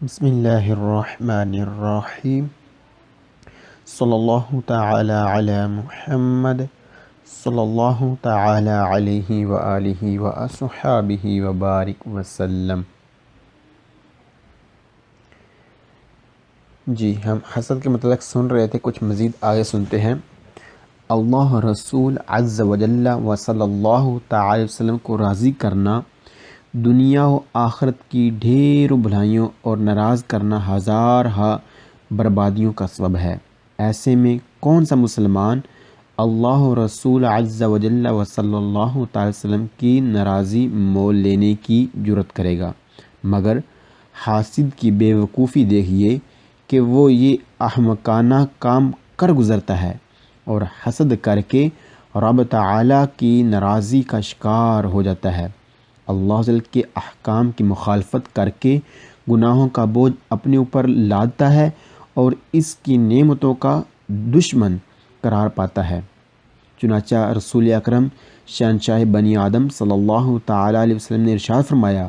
بسم اللہ الرحمن الرحیم صلی اللہ تعالی علی محمد صلی اللہ تعالی علیہ وآلہ وصحبہ وبارک وسلم۔ جی ہم حسد کے متعلق سن رہے تھے، کچھ مزید آگے سنتے ہیں۔ اللہ رسول عز وجل و صلی اللہ تعالی وسلم کو راضی کرنا دنیا و آخرت کی ڈھیر بھلائیوں اور ناراض کرنا ہزارہا بربادیوں کا سبب ہے۔ ایسے میں کون سا مسلمان اللہ رسول عز وجل و صلی اللہ تعالی وسلم کی ناراضی مول لینے کی جرت کرے گا؟ مگر حاسد کی بے وقوفی دیکھیے کہ وہ یہ احمقانہ کام کر گزرتا ہے اور حسد کر کے رب تعالیٰ کی ناراضی کا شکار ہو جاتا ہے، اللہ جل کے احکام کی مخالفت کر کے گناہوں کا بوجھ اپنے اوپر لادتا ہے اور اس کی نعمتوں کا دشمن قرار پاتا ہے۔ چنانچہ رسول اکرم شہنشاہ بنی آدم صلی اللہ تعالیٰ علیہ وسلم نے ارشاد فرمایا،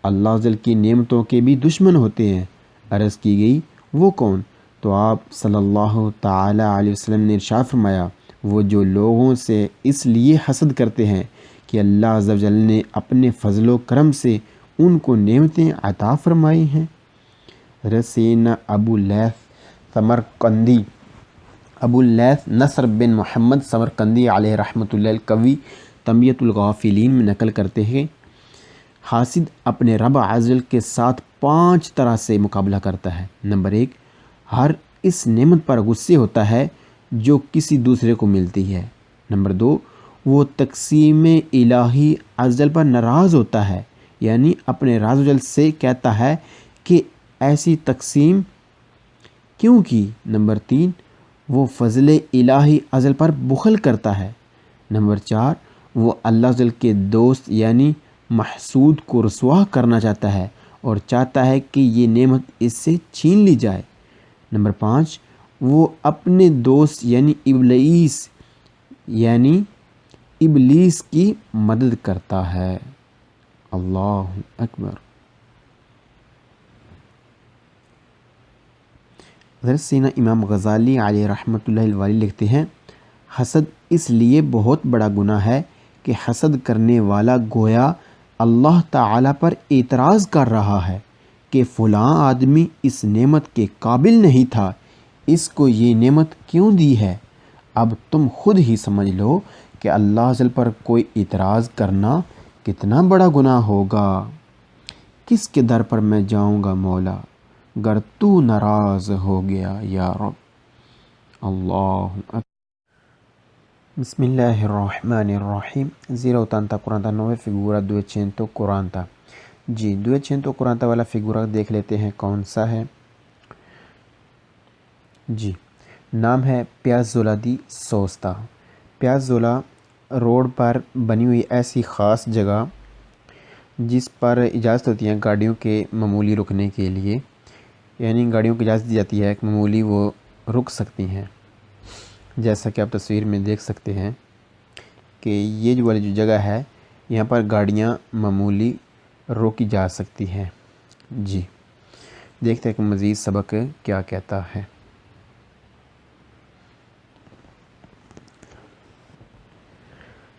اللہ جل کی نعمتوں کے بھی دشمن ہوتے ہیں۔ عرض کی گئی وہ کون؟ تو آپ صلی اللہ تعالیٰ علیہ وسلم نے ارشاد فرمایا، وہ جو لوگوں سے اس لیے حسد کرتے ہیں کہ اللہ عز و جل نے اپنے فضل و کرم سے ان کو نعمتیں عطا فرمائی ہیں۔ سیدنا ابو اللیث نصر بن محمد سمرقندی علیہ رحمۃ اللہ القوی تنبیۃ الغافلین میں نقل کرتے ہیں، حاسد اپنے رب عز و جل کے ساتھ 5 طرح سے مقابلہ کرتا ہے۔ نمبر 1، ہر اس نعمت پر غصے ہوتا ہے جو کسی دوسرے کو ملتی ہے۔ نمبر 2، وہ تقسیم الہی عز و جل پر ناراض ہوتا ہے، یعنی اپنے راز و جل سے کہتا ہے کہ ایسی تقسیم کیوں کی۔ نمبر 3، وہ فضل الہی عز و جل پر بخل کرتا ہے۔ نمبر 4، وہ اللہ عز و جل کے دوست یعنی محسود کو رسوا کرنا چاہتا ہے اور چاہتا ہے کہ یہ نعمت اس سے چھین لی جائے۔ نمبر 5، وہ اپنے دوست یعنی ابلیس کی مدد کرتا ہے۔ اللہ اکبر۔ حضرت سیدنا امام غزالی علیہ رحمۃ اللہ الولی لکھتے ہیں، حسد اس لیے بہت بڑا گناہ ہے کہ حسد کرنے والا گویا اللہ تعالیٰ پر اعتراض کر رہا ہے کہ فلاں آدمی اس نعمت کے قابل نہیں تھا، اس کو یہ نعمت کیوں دی ہے؟ اب تم خود ہی سمجھ لو کہ اللہ جل پر کوئی اعتراض کرنا کتنا بڑا گناہ ہوگا۔ کس کے در پر میں جاؤں گا مولا گر تو ناراض ہو گیا یا رب۔ اللہ اکبر۔ بسم اللہ الرحمن الرحیم۔ 080 49 figura 240۔ جی 240 والا فگورہ دیکھ لیتے ہیں کون سا ہے۔ جی نام ہے پیازولا دی سوستا۔ پیازولا روڈ پر بنی ہوئی ایسی خاص جگہ جس پر اجازت ہوتی ہے گاڑیوں کے معمولی رکنے کے لیے، یعنی گاڑیوں کی اجازت دی جاتی ہے کہ معمولی وہ رک سکتی ہیں، جیسا کہ آپ تصویر میں دیکھ سکتے ہیں کہ یہ جو والی جو جگہ ہے یہاں پر گاڑیاں معمولی روکی جا سکتی ہیں۔ جی دیکھتے ہیں کہ مزید سبق کیا کہتا ہے۔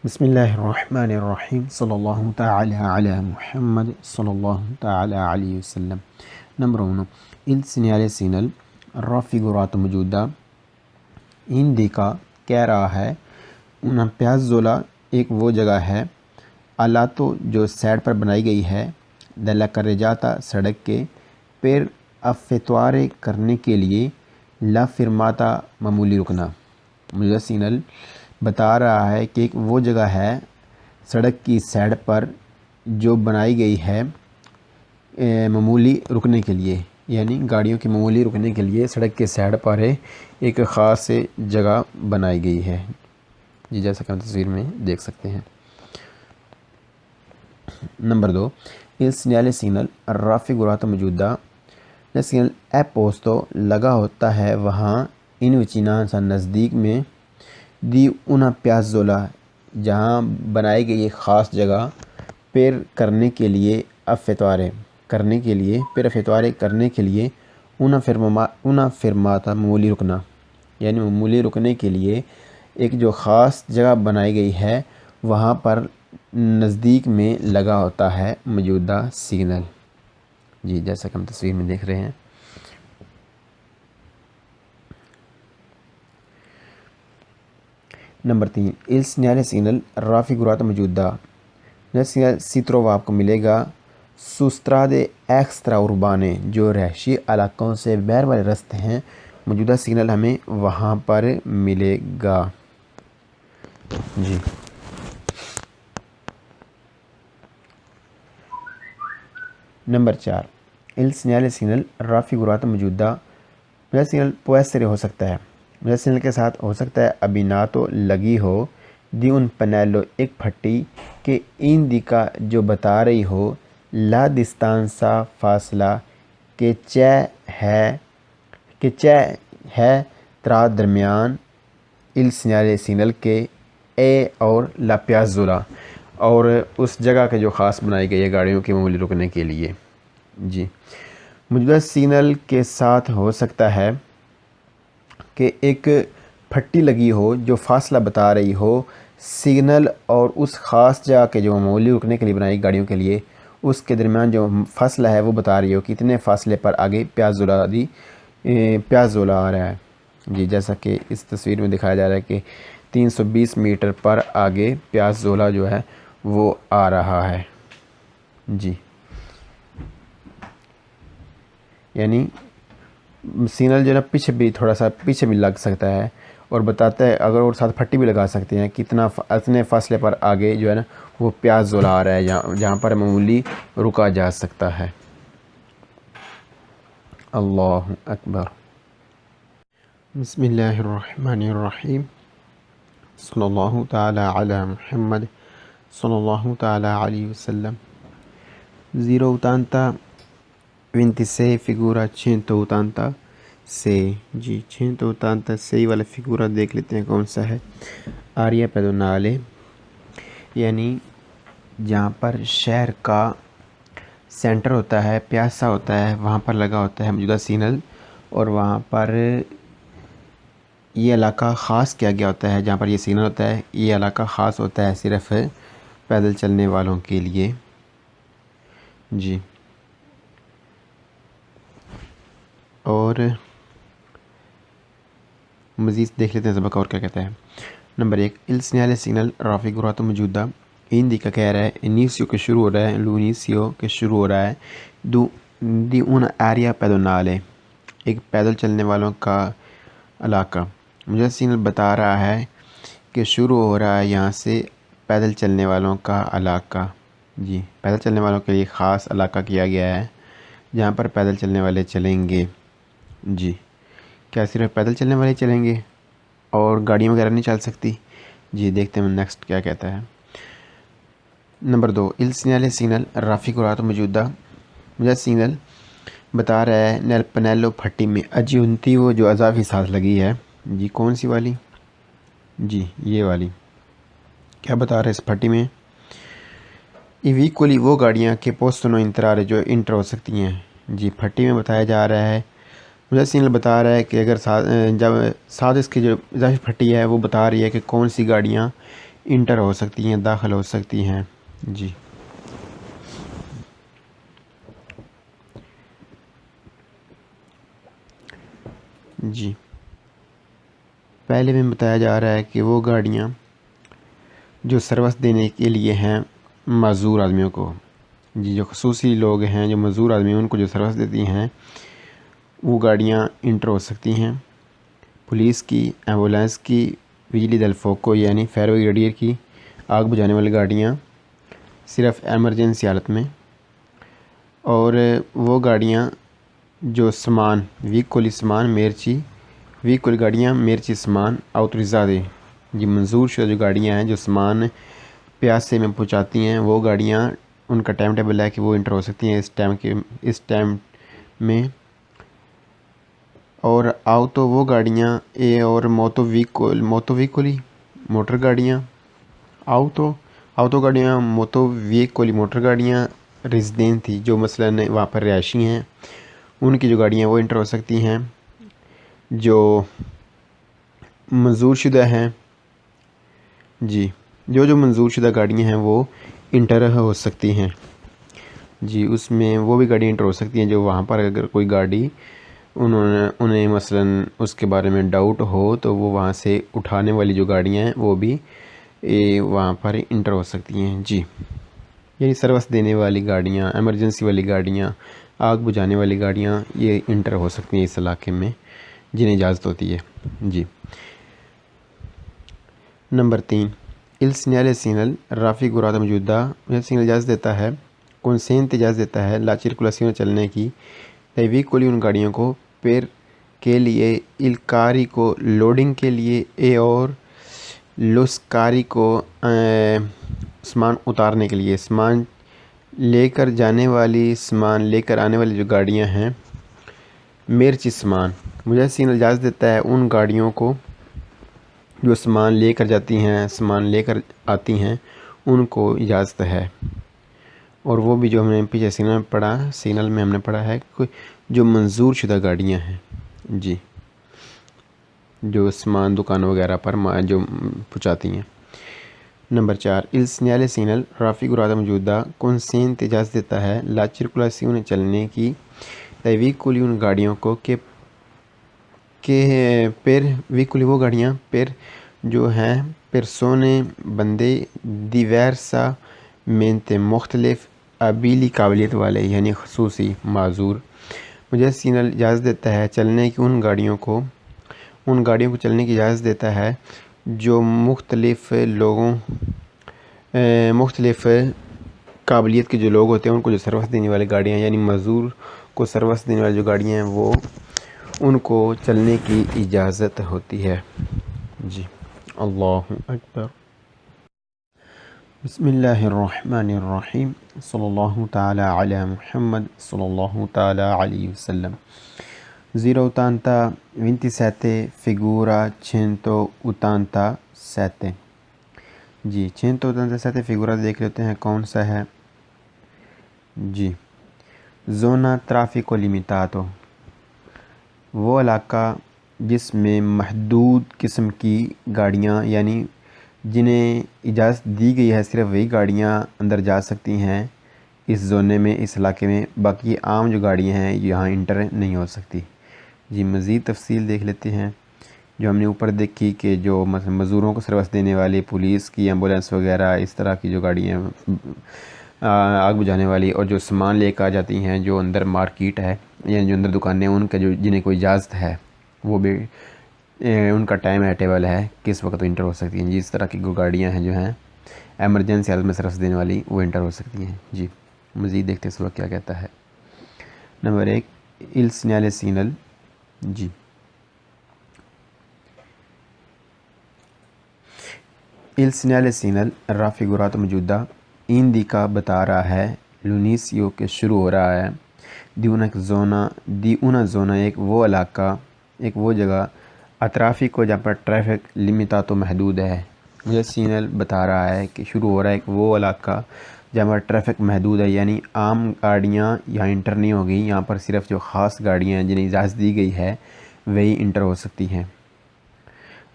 بسم اللہ الرحمن الرحیم صلی اللہ تعالی علی محمد صلی اللہ تعالی علیہ وسلم۔ Number 1، il segnale segnal raffigurato موجودہ indica کہہ رہا ہے، una piazzola ایک وہ جگہ ہے، alato جو سائڈ پر بنائی گئی ہے، della carreggiata سڑک کے، per effettuare کرنے کے لیے، la fermata معمولی رکنا۔ موجودہ سگنل بتا رہا ہے کہ ایک وہ جگہ ہے سڑک کی سائڈ پر جو بنائی گئی ہے معمولی رکنے کے لیے، یعنی گاڑیوں کی معمولی رکنے کے لیے سڑک کے سائڈ پر ایک خاص جگہ بنائی گئی ہے، جی جیسا کہ ہم تصویر میں دیکھ سکتے ہیں۔ Number 2، il segnale signal raffigurato موجودہ سگنل اے پوستو لگا ہوتا ہے وہاں، ان وچینانسا نزدیک میں، دی una piazzola جہاں بنائی گئی ایک خاص جگہ، پیر کرنے کے لیے، افیتوارے کرنے کے لیے per effettuare کرنے کے لیے una fermata معمولی رکنا، یعنی معمولی رکنے کے لیے ایک جو خاص جگہ بنائی گئی ہے وہاں پر نزدیک میں لگا ہوتا ہے موجودہ سگنل۔ جی جیسا کہ ہم تصویر میں دیکھ رہے ہیں۔ Number 3 il segnale signal raffigurato موجودہ سگنل si trova آپ کو ملے گا su strade extra urbane جو رہائشی علاقوں سے باہر والے راستے ہیں، موجودہ سگنل ہمیں وہاں پر ملے گا۔ جی number 4 il segnale signal raffigurato موجودہ سگنل può essere ہو سکتا ہے، موجودہ سگنل کے ساتھ ہو سکتا ہے abbinato لگی ہو di un pannello ایک پھٹی کہ indica جو بتا رہی ہو la distanza فاصلہ کہ ہے tra درمیان il segnale سگنل کے e اور la piazzola اور اس جگہ کے جو خاص بنائی گئی ہے گاڑیوں کے معمولی رکنے کے لیے۔ جی موجودہ سگنل کے ساتھ ہو سکتا ہے کہ ایک پھٹی لگی ہو جو فاصلہ بتا رہی ہو سگنل اور اس خاص جگہ کے جو معمولی رکنے کے لیے بنائی گاڑیوں کے لیے، اس کے درمیان جو فاصلہ ہے وہ بتا رہی ہو کہ اتنے فاصلے پر آگے پیازولا آ رہا ہے۔ جی جیسا کہ اس تصویر میں دکھایا جا رہا ہے کہ 320 میٹر پر آگے پیازولا جو ہے وہ آ رہا ہے۔ جی یعنی سگنل جو ہے نا پیچھے بھی تھوڑا سا پیچھے بھی لگ سکتا ہے اور بتاتا ہے، اگر اور ساتھ پھٹی بھی لگا سکتے ہیں کتنا اتنے فاصلے پر آگے جو ہے نا وہ پیازولا آ رہا ہے جہاں پر معمولی رکا جا سکتا ہے۔ اللہ اکبر۔ بسم اللہ الرحمن الرحیم، صلی اللہ تعالی علی محمد صلی اللہ تعالی علیہ وسلم۔ 080 figura 186۔ جی 186 والا فگورا دیکھ لیتے ہیں کون سا ہے۔ آریا پیدونالے یعنی جہاں پر شہر کا سینٹر ہوتا ہے، پیاسا ہوتا ہے، وہاں پر لگا ہوتا ہے موجودہ سگنل، اور وہاں پر یہ علاقہ خاص کیا گیا ہوتا ہے جہاں پر یہ سگنل ہوتا ہے، یہ علاقہ خاص ہوتا ہے صرف پیدل چلنے والوں کے لیے۔ جی اور مزید دیکھ لیتے ہیں سبق اور کیا کہتا ہے۔ Number 1 il segnale signal raffigurato موجودہ indica کہہ رہا ہے انیسیو کے شروع ہو رہا ہے، لونیسیو کے شروع ہو رہا ہے، دی اون ایریا پیدونالے ایک پیدل چلنے والوں کا علاقہ، مجھے سگنل بتا رہا ہے کہ شروع ہو رہا ہے یہاں سے پیدل چلنے والوں کا علاقہ۔ جی پیدل چلنے والوں کے لیے خاص علاقہ کیا گیا ہے جہاں پر پیدل چلنے والے چلیں گے۔ جی کیا صرف پیدل چلنے والے چلیں گے اور گاڑیاں وغیرہ نہیں چل سکتی؟ جی دیکھتے ہیں نیکسٹ کیا کہتا ہے۔ Number 2 il segnale signal raffigurato موجودہ سگنل بتا رہا ہے نیل پنیلو پھٹی میں اجیونتی وہ جو اضافی ساتھ لگی ہے۔ جی کون سی والی؟ جی یہ والی۔ کیا بتا رہا ہے اس پھٹی میں؟ ایویکولی وہ گاڑیاں کہ پوستنو انترارے جو انٹر ہو سکتی ہیں۔ جی پھٹی میں بتایا جا رہا ہے، مجھے سگنل بتا رہا ہے کہ اگر جب ساتھ اس کی جو اضافی پھٹی ہے وہ بتا رہی ہے کہ کون سی گاڑیاں انٹر ہو سکتی ہیں، داخل ہو سکتی ہیں۔ جی جی پہلے میں بتایا جا رہا ہے کہ وہ گاڑیاں جو سروس دینے کے لیے ہیں معذور آدمیوں کو، جی جو خصوصی لوگ ہیں جو معذور آدمی ہیں ان کو جو سروس دیتی ہیں وہ گاڑیاں انٹر ہو سکتی ہیں۔ پولیس کی، ایمبولینس کی، بجلی دل فوکو یعنی فائر بریگیڈیئر کی، آگ بجھانے والی گاڑیاں صرف ایمرجنسی حالت میں، اور وہ گاڑیاں جو سامان ویکولی سامان میرچی ویکول گاڑیاں میرچی سامان آؤتوریزادے، جی منظور شدہ جو گاڑیاں ہیں جو سامان پیاسے میں پہنچاتی ہیں وہ گاڑیاں ان کا ٹائم ٹیبل ہے کہ وہ انٹر ہو سکتی ہیں اس ٹائم میں۔ اور آؤٹو وہ گاڑیاں اور موٹو ویکولی موٹر گاڑیاں، آؤٹو گاڑیاں، موٹو ویکولی موٹر گاڑیاں ریزیڈینٹ تھی، جو مثلاً وہاں پر رہائشی ہیں، ان کی جو گاڑیاں وہ انٹر ہو سکتی ہیں. جو منظور شدہ ہیں، جی جو منظور شدہ گاڑیاں ہیں وہ انٹر ہو سکتی ہیں. جی اس میں وہ بھی گاڑی انٹر ہو سکتی ہیں جو وہاں پر اگر کوئی گاڑی انہیں مثلاً اس کے بارے میں ڈاؤٹ ہو تو وہ وہاں سے اٹھانے والی جو گاڑیاں ہیں وہ بھی وہاں پر انٹر ہو سکتی ہیں. جی یعنی سروس دینے والی گاڑیاں، ایمرجنسی والی گاڑیاں، آگ بجھانے والی گاڑیاں یہ انٹر ہو سکتی ہیں اس علاقے میں جنہیں اجازت ہوتی ہے. جی number 3، il segnale segnal raffigurato موجودہ سگنل اجازت دیتا ہے، کنسینت اجازت دیتا ہے لا circolazione چلنے کی dei veicoli ان گاڑیوں کو پر کے لیے il carico لوڈنگ کے لیے اے اور lo scarico سامان اتارنے کے لیے، سامان لے کر جانے والی، سامان لے کر آنے والی جو گاڑیاں ہیں میرچی سامان، مجھے سگنل اجازت دیتا ہے ان گاڑیوں کو جو سامان لے کر جاتی ہیں، سامان لے کر آتی ہیں، ان کو اجازت ہے. اور وہ بھی جو ہم نے پیچھے سگنل میں ہم نے پڑھا ہے جو منظور شدہ گاڑیاں ہیں، جی جو سامان دکان وغیرہ پر جو پہنچاتی ہیں. Number 4، il segnale segnal raffigurato موجودہ کنسینت اجازت دیتا ہے لا circolazione چلنے کی dei veicoli ان گاڑیوں کو کہ پر ویکلی وہ گاڑیاں پر جو ہیں persone بندے diversamente مختلف ابیلی قابلیت والے یعنی خصوصی معذور. مجھے سگنل اجازت دیتا ہے چلنے کی ان گاڑیوں کو چلنے کی اجازت دیتا ہے جو مختلف قابلیت کے جو لوگ ہوتے ہیں ان کو جو سروس دینے والی گاڑیاں یعنی معذور کو سروس دینے والی جو گاڑیاں ہیں وہ ان کو چلنے کی اجازت ہوتی ہے. جی اللہ اکبر. بسم اللہ الرحمن الرحیم. صلی اللہ تعالی علی محمد صلی اللہ تعالی علیہ وسلم. 087 figura 187. جی 187 فگورا دیکھ لیتے ہیں کون سا ہے. جی زونا traffico limitato، وہ علاقہ جس میں محدود قسم کی گاڑیاں یعنی جنہیں اجازت دی گئی ہے صرف وہی گاڑیاں اندر جا سکتی ہیں اس زونے میں، اس علاقے میں، باقی عام جو گاڑیاں ہیں یہاں انٹر نہیں ہو سکتی. جی مزید تفصیل دیکھ لیتے ہیں جو ہم نے اوپر دیکھی کہ جو مثلا مزدوروں کو سروس دینے والی پولیس کی ایمبولینس وغیرہ اس طرح کی جو گاڑیاں آگ بجھانے والی اور جو سامان لے کر جاتی ہیں جو اندر مارکیٹ ہے یعنی جو اندر دکانیں ان کا جو جنہیں کوئی اجازت ہے وہ بھی ان کا ٹائم ٹیبل ہے کس وقت انٹر ہو سکتی ہیں. جی اس طرح کی گاڑیاں ہیں جو ہیں ایمرجنسی حالت میں سروس دینے والی وہ انٹر ہو سکتی ہیں. جی مزید دیکھتے ہیں اس وقت کیا کہتا ہے. Number 1 il segnale segnal. جی il segnale segnal raffigurato موجودہ indica بتا رہا ہے لونیسیو کے شروع ہو رہا ہے دی una zona ایک وہ علاقہ، ایک وہ جگہ اطرافی کو جہاں پر ٹریفک لمیٹاتو محدود ہے. مجھے سگنل بتا رہا ہے کہ شروع ہو رہا ہے ایک وہ علاقہ جہاں پر ٹریفک محدود ہے یعنی عام گاڑیاں یہاں انٹر نہیں ہوگی، یہاں پر صرف جو خاص گاڑیاں ہیں جنہیں اجازت دی گئی ہے وہی انٹر ہو سکتی ہیں.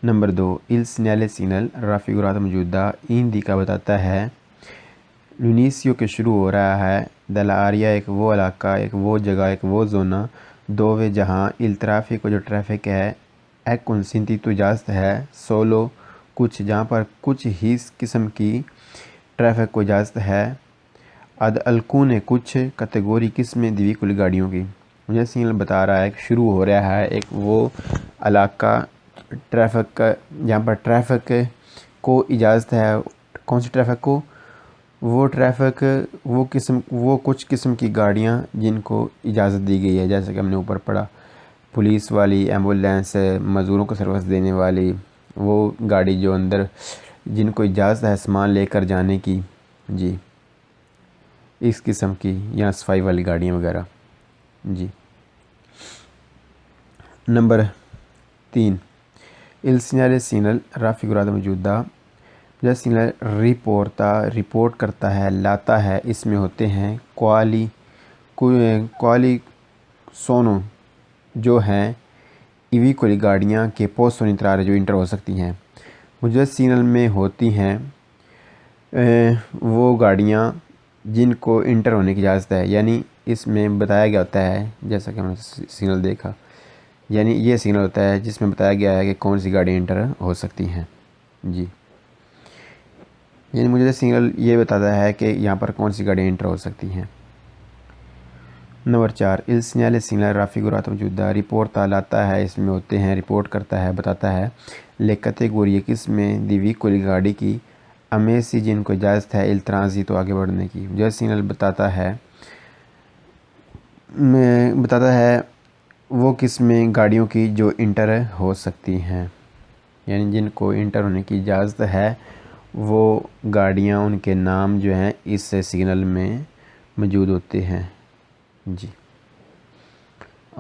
Number 2 il segnale segnal raffigurato موجودہ indica بتاتا ہے لونیسیو کے شروع ہو رہا ہے دلاریا ایک وہ علاقہ، ایک وہ جگہ، ایک وہ زونہ دووے جہاں il traffico جو ٹریفک ہے ایک کنسنتی تو اجازت ہے سولو کچھ، جہاں پر کچھ ہی قسم کی ٹریفک کو اجازت ہے اد الکون کچھ کیٹیگوری قسمیں دیوی کل گاڑیوں کی. مجھے سگنل بتا رہا ہے کہ شروع ہو رہا ہے ایک وہ علاقہ ٹریفک کا جہاں پر ٹریفک کو اجازت ہے. کون سی ٹریفک کو؟ وہ ٹریفک وہ کچھ قسم کی گاڑیاں جن کو اجازت دی گئی ہے جیسے کہ ہم نے اوپر پڑھا پولیس والی، ایمبولینس، مزدوروں کو سروس دینے والی وہ گاڑی جو اندر جن کو اجازت ہے سامان لے کر جانے کی، جی اس قسم کی یا صفائی والی گاڑیاں وغیرہ. جی number 3 il segnale segnal raffigurato موجودہ جیسے سیگنل رپورٹ کرتا ہے، لاتا ہے، اس میں ہوتے ہیں کوالی سونو جو ہیں ایوی کولی گاڑیاں کے پوسٹ سونی ترارے جو انٹر ہو سکتی ہیں۔ مجوز سیگنل میں ہوتی ہیں وہ گاڑیاں جن کو انٹر ہونے کی اجازت ہے، یعنی اس میں بتایا گیا ہوتا ہے، جیسا کہ ہم نے سگنل دیکھا، یعنی یہ سگنل ہوتا ہے جس میں بتایا گیا ہے کہ کون سی گاڑیاں انٹر ہو سکتی ہیں۔ جی، یعنی مجھے سگنل یہ بتاتا ہے کہ یہاں پر کون سی گاڑیاں انٹر ہو سکتی ہیں۔ Number 4، il segnale segnale raffigurato موجودہ رپورٹ لاتا ہے، اس میں ہوتے ہیں، رپورٹ کرتا ہے، بتاتا ہے لے کیٹیگوری قسم دی ویکولی گاڑی کی امیسی جن کو اجازت ہے il transito آگے بڑھنے کی۔ جو سگنل بتاتا ہے وہ قسمیں گاڑیوں کی جو انٹر ہو سکتی ہیں، یعنی جن کو انٹر ہونے کی اجازت ہے وہ گاڑیاں، ان کے نام جو ہیں اس سگنل میں موجود ہوتے ہیں۔ جی،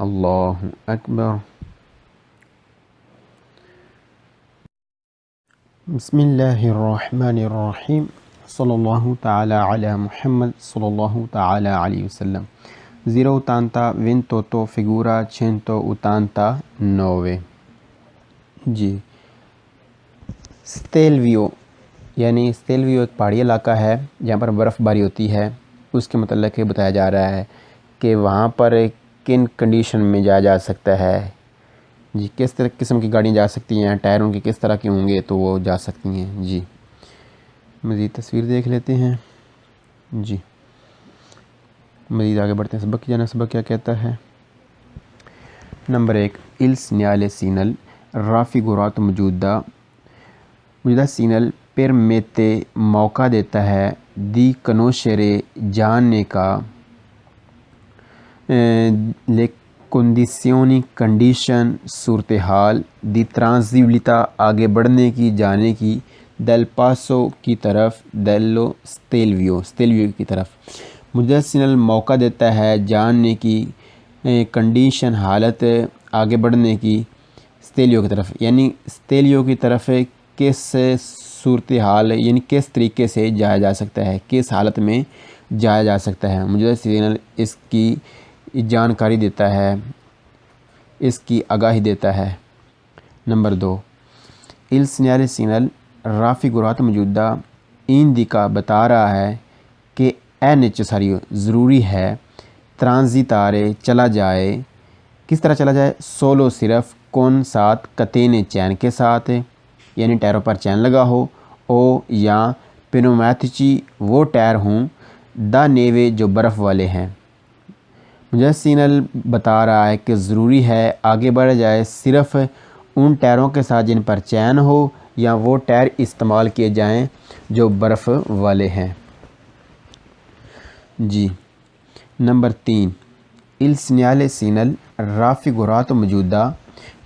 اللہ اکبر۔ بسم اللہ الرحمن الرحیم، صلی اللہ تعالی علی محمد صلی اللہ تعالی علیہ وسلم۔ 080 figura 189۔ جی، سٹیلویو، یعنی سٹیلویو ایک پہاڑی علاقہ ہے جہاں پر برف باری ہوتی ہے۔ اس کے متعلق یہ بتایا جا رہا ہے کہ وہاں پر کن کنڈیشن میں جایا جا سکتا ہے۔ جی، کس طرح قسم کی گاڑیاں جا سکتی ہیں، ٹائر ان کے کس طرح کے ہوں گے تو وہ جا سکتی ہیں۔ جی، مزید تصویر دیکھ لیتے ہیں۔ جی، مزید آگے بڑھتے ہیں، سبق کی جانا۔ سبق کیا کہتا ہے؟ Number 1، il segnale segnale raffigurato موجودہ سگنل permette موقع دیتا ہے di conoscere جاننے کا le condizioni کنڈیشن صورتحال di transibilità آگے بڑھنے کی، جانے کی del passo کی طرف dello stelvio کی طرف۔ مجھے سگنل موقع دیتا ہے جاننے کی کنڈیشن حالت آگے بڑھنے کی سٹیلیو کی طرف، یعنی سٹیلیو کی طرف کس صورتحال، یعنی کس طریقے سے جایا جا سکتا ہے، کس حالت میں جایا جا سکتا ہے۔ مجھے سگنل اس کی جانکاری دیتا ہے، اس کی آگاہی دیتا ہے۔ Number 2، il segnale segnale raffigurato موجودہ indica بتا رہا ہے کہ è necessario ضروری ہے transitare چلا جائے، کس طرح چلا جائے؟ solo صرف، con ساتھ، catene چین کے ساتھ، یعنی ٹائروں پر چین لگا ہو، او یا pneumatici وہ ٹائر ہوں da neve جو برف والے ہیں۔ مجھے سگنل بتا رہا ہے کہ ضروری ہے آگے بڑھ جائے صرف ان ٹائروں کے ساتھ جن پر چین ہو، یا وہ ٹائر استعمال کیے جائیں جو برف والے ہیں۔ جی، number 3، il segnale segnale raffigurato موجودہ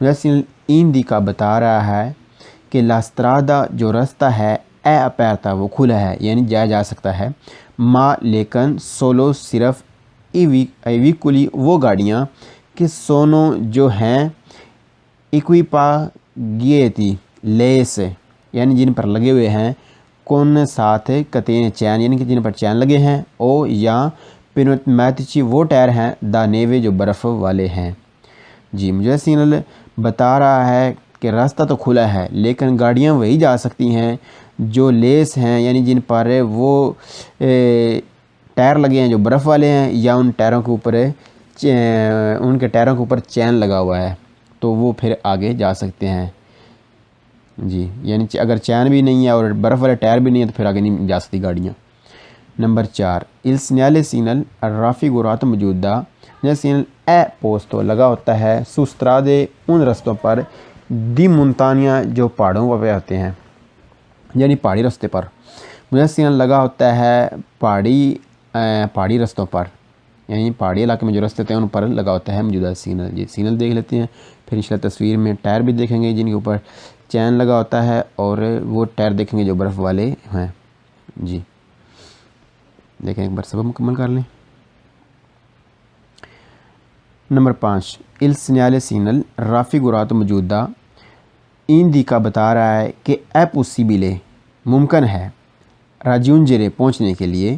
سگنل indica بتا رہا ہے کہ la strada جو رستہ ہے è aperta وہ کھلا ہے، یعنی جایا جا سکتا ہے، ما لیکن solo صرف ایویکولی وہ گاڑیاں کہ سونو جو ہیں equipaggiati لیس، یعنی جن پر لگے ہوئے ہیں، کون ساتھ کتین چین، یعنی کہ جن پر چین لگے ہیں، او یا pneumatici وہ ٹائر ہیں da neve جو برف والے ہیں۔ جی، مجھے سگنل بتا رہا ہے کہ راستہ تو کھلا ہے لیکن گاڑیاں وہی جا سکتی ہیں جو لیس ہیں، یعنی جن پر وہ ٹائر لگے ہیں جو برف والے ہیں، یا ان ٹائروں کے اوپر ان کے ٹائروں کے اوپر چین لگا ہوا ہے تو وہ پھر آگے جا سکتے ہیں۔ جی، یعنی اگر چین بھی نہیں ہے اور برف والے ٹائر بھی نہیں ہے تو پھر آگے نہیں جا سکتی گاڑیاں۔ Number 4، il segnale segnale raffigurato موجودہ سگنل è posto لگا ہوتا ہے su strade ان رستوں پر di montagna جو پہاڑوں پہ ہوتے ہیں، یعنی پہاڑی رستے پر۔ مجھے سگنل لگا ہوتا ہے پہاڑی رستوں پر، یعنی پہاڑی علاقے میں جو رستے ہوتے ہیں ان پر لگا ہوتا ہے موجودہ سگنل۔ جی، سگنل دیکھ لیتے ہیں، پھر انشاءاللہ تصویر میں ٹائر بھی دیکھیں گے جن کے اوپر چین لگا ہوتا ہے، اور وہ ٹائر دیکھیں گے جو برف والے ہیں۔ جی، دیکھیں ایک بار سبق مکمل کر لیں۔ Number 5، il segnale segnale raffigurato موجودہ indica بتا رہا ہے کہ è possibile ممکن ہے راجونجرے پہنچنے کے لیے،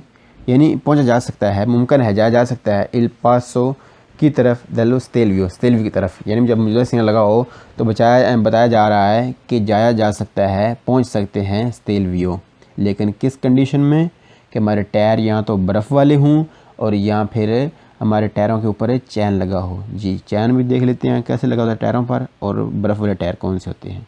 یعنی پہنچا جا سکتا ہے، ممکن ہے جایا جا سکتا ہے ایل پاسو کی طرف، دلو سٹیلویو کی طرف، یعنی جب مجھے سگنل لگا ہو تو بتایا جا رہا ہے کہ جایا جا سکتا ہے، پہنچ سکتے ہیں سٹیلویو، لیکن کس کنڈیشن میں کہ ہمارے ٹائر یا تو برف والے ہوں اور یا پھر ہمارے ٹائروں کے اوپر چین لگا ہو۔ جی چین بھی دیکھ لیتے ہیں کیسے لگا ہوتا ہے ٹائروں پر، اور برف والے ٹائر کون سے ہوتے ہیں۔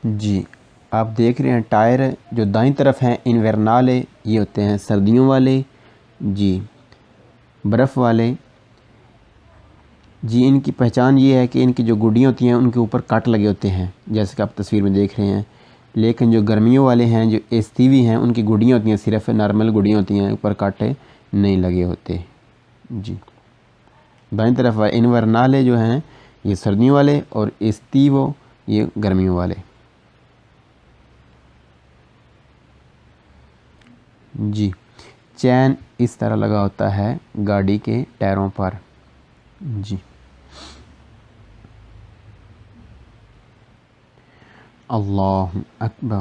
جی آپ دیکھ رہے ہیں ٹائر جو دائیں طرف ہیں انورنالے، یہ ہوتے ہیں سردیوں والے، جی برف والے۔ جی ان کی پہچان یہ ہے کہ ان کی جو گڈیاں ہوتی ہیں ان کے اوپر کٹ لگے ہوتے ہیں، جیسے کہ آپ تصویر میں دیکھ رہے ہیں، لیکن جو گرمیوں والے ہیں جو ایستیوی ہیں ان کی گڈیاں ہوتی ہیں صرف نارمل گڈیاں ہوتی ہیں، اوپر کٹ نہیں لگے ہوتے۔ جی دائیں طرف انورنالے جو ہیں یہ سردیوں والے اور ایستیوو یہ گرمیوں والے۔ جی چین اس طرح لگا ہوتا ہے گاڑی کے ٹائروں پر۔ جی اللہ اکبر۔